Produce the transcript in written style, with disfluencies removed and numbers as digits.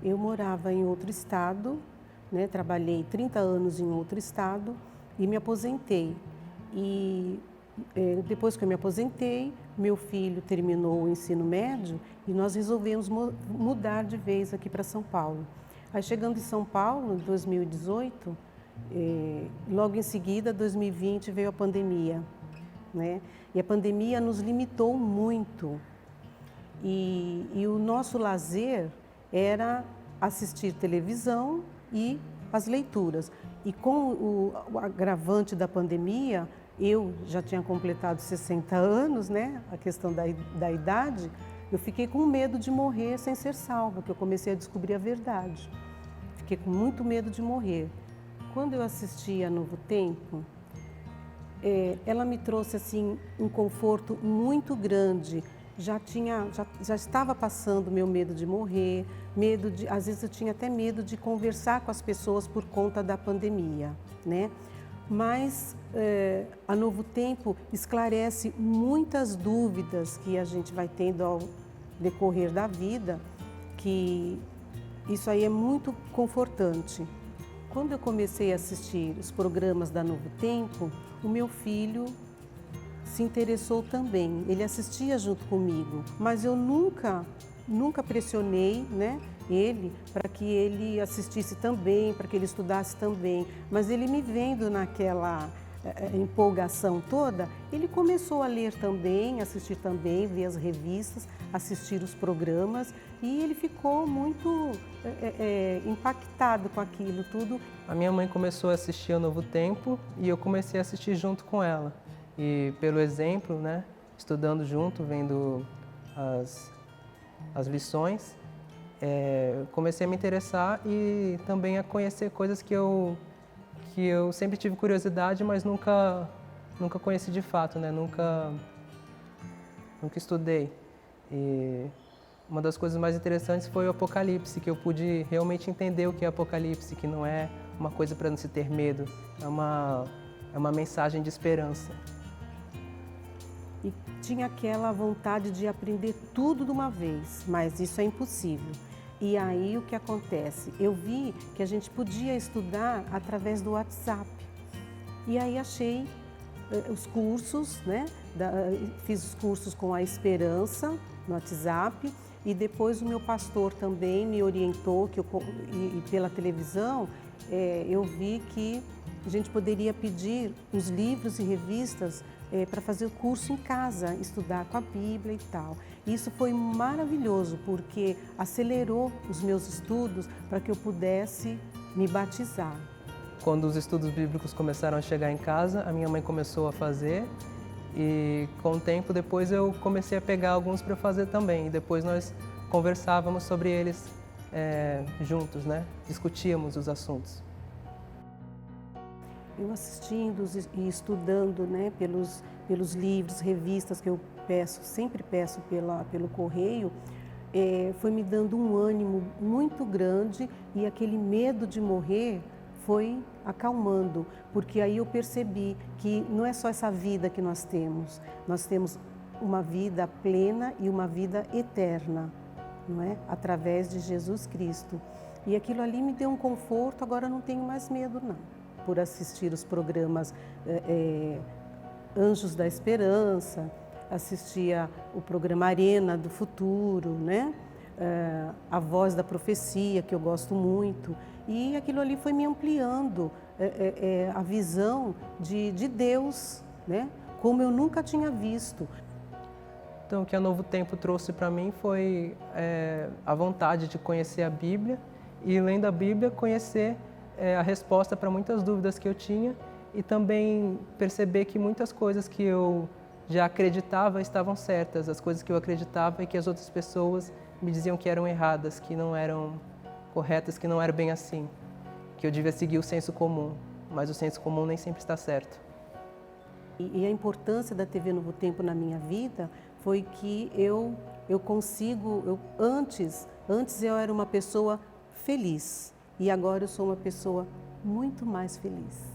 Eu morava em outro estado, né? Trabalhei 30 anos em outro estado e me aposentei. E depois que eu me aposentei, meu filho terminou o ensino médio e nós resolvemos mudar de vez aqui para São Paulo. Aí chegando em São Paulo, em 2018, logo em seguida, 2020, veio a pandemia, né? E a pandemia nos limitou muito. E o nosso lazer era assistir televisão e as leituras. E com o agravante da pandemia, eu já tinha completado 60 anos, né? A questão da idade, eu fiquei com medo de morrer sem ser salva, porque eu comecei a descobrir a verdade. Fiquei com muito medo de morrer. Quando eu assisti a Novo Tempo, ela me trouxe assim um conforto muito grande. Já estava passando meu medo de morrer, às vezes eu tinha até medo de conversar com as pessoas por conta da pandemia, né? Mas a Novo Tempo esclarece muitas dúvidas que a gente vai tendo ao decorrer da vida, que isso aí é muito confortante. Quando eu comecei a assistir os programas da Novo Tempo, o meu filho se interessou também. Ele assistia junto comigo, mas eu nunca pressionei, né, ele para que ele assistisse também, para que ele estudasse também. Mas ele me vendo naquela empolgação toda, ele começou a ler também, assistir também, ver as revistas, assistir os programas e ele ficou muito impactado com aquilo tudo. A minha mãe começou a assistir ao Novo Tempo e eu comecei a assistir junto com ela. E pelo exemplo, né, estudando junto, vendo as lições, comecei a me interessar e também a conhecer coisas que eu sempre tive curiosidade, mas nunca conheci de fato, né? Nunca estudei. E uma das coisas mais interessantes foi o Apocalipse, que eu pude realmente entender o que é Apocalipse, que não é uma coisa para não se ter medo, é uma mensagem de esperança. E tinha aquela vontade de aprender tudo de uma vez, mas isso é impossível. E aí o que acontece? Eu vi que a gente podia estudar através do WhatsApp. E aí achei os cursos, né? Fiz os cursos com a Esperança no WhatsApp e depois o meu pastor também me orientou e pela televisão eu vi que a gente poderia pedir os livros e revistas para fazer o curso em casa, estudar com a Bíblia e tal. Isso foi maravilhoso porque acelerou os meus estudos para que eu pudesse me batizar. Quando os estudos bíblicos começaram a chegar em casa, a minha mãe começou a fazer e com o tempo depois eu comecei a pegar alguns para fazer também. E depois nós conversávamos sobre eles juntos, né? Discutíamos os assuntos. Eu assistindo e estudando, né, pelos livros, revistas que eu sempre peço pelo correio, foi me dando um ânimo muito grande e aquele medo de morrer foi acalmando, porque aí eu percebi que não é só essa vida que nós temos uma vida plena e uma vida eterna, não é? Através de Jesus Cristo. E aquilo ali me deu um conforto, agora não tenho mais medo não. Por assistir os programas Anjos da Esperança, assistia o programa Arena do Futuro, né? A Voz da Profecia, que eu gosto muito, e aquilo ali foi me ampliando a visão de Deus, né? Como eu nunca tinha visto. Então, o que a Novo Tempo trouxe para mim foi a vontade de conhecer a Bíblia e, lendo a Bíblia, conhecer a resposta para muitas dúvidas que eu tinha e também perceber que muitas coisas que eu já acreditava estavam certas, as coisas que eu acreditava e que as outras pessoas me diziam que eram erradas, que não eram corretas, que não era bem assim, que eu devia seguir o senso comum, mas o senso comum nem sempre está certo. E a importância da TV Novo Tempo na minha vida foi que antes eu era uma pessoa feliz e agora eu sou uma pessoa muito mais feliz.